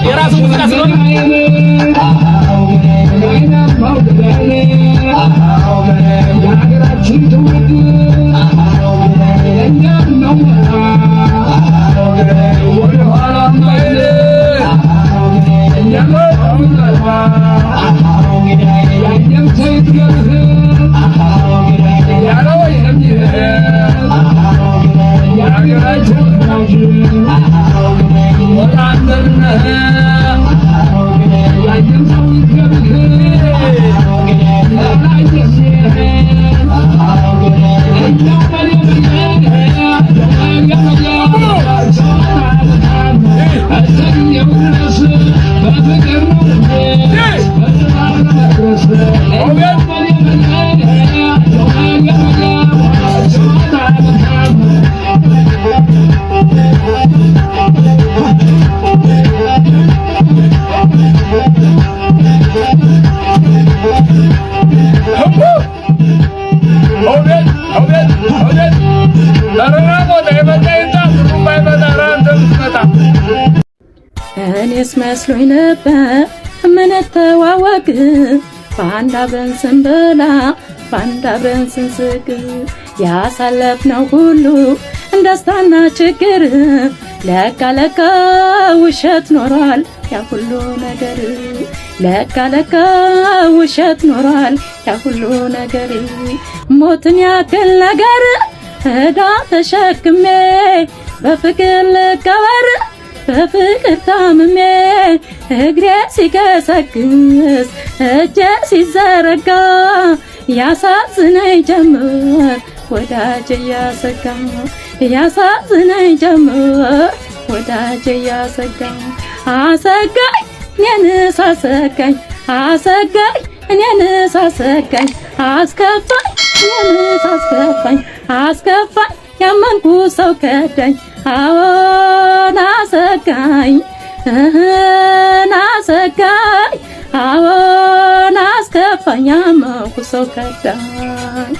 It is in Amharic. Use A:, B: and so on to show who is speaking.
A: የራሱ ሙዚቃ ስለሆነ
B: እኔስ መስሎኝ ነበር ምንተዋወቅ በአንድ አብረን ስንበላ በአንድ አብረን ስንስቅ ያሳለፍነው ሁሉ ደስታና ችግር ለካ ውሸት ኖሯል ያ ሁሉ ነገር ለካ ውሸት ኖሯል ያ ሁሉ ነገር ሞትን ያክል ነገር እዳ ተሸክሜ በፍቅር ልቀበር በፍቅር ታምሜ እግሬ ሲገሰግስ እጄ ሲዘረጋ ያሳዝነኝ ጀመር ወዳጄ ያሰጋ ያሳዝነኝ ጀመር ወዳጄ ያሰጋ አሰጋኝ እኔንስ አሰጋኝ አሰጋኝ እኔንስ አሰጋኝ አስከፋኝ እኔንስ አስከፋኝ አስከፋኝ ያመንኩ ሰው ከዳኝ አዎን አሰጋኝ አሰጋኝ አዎን አስከፋኝ ያመንኩ ሰው ከዳኝ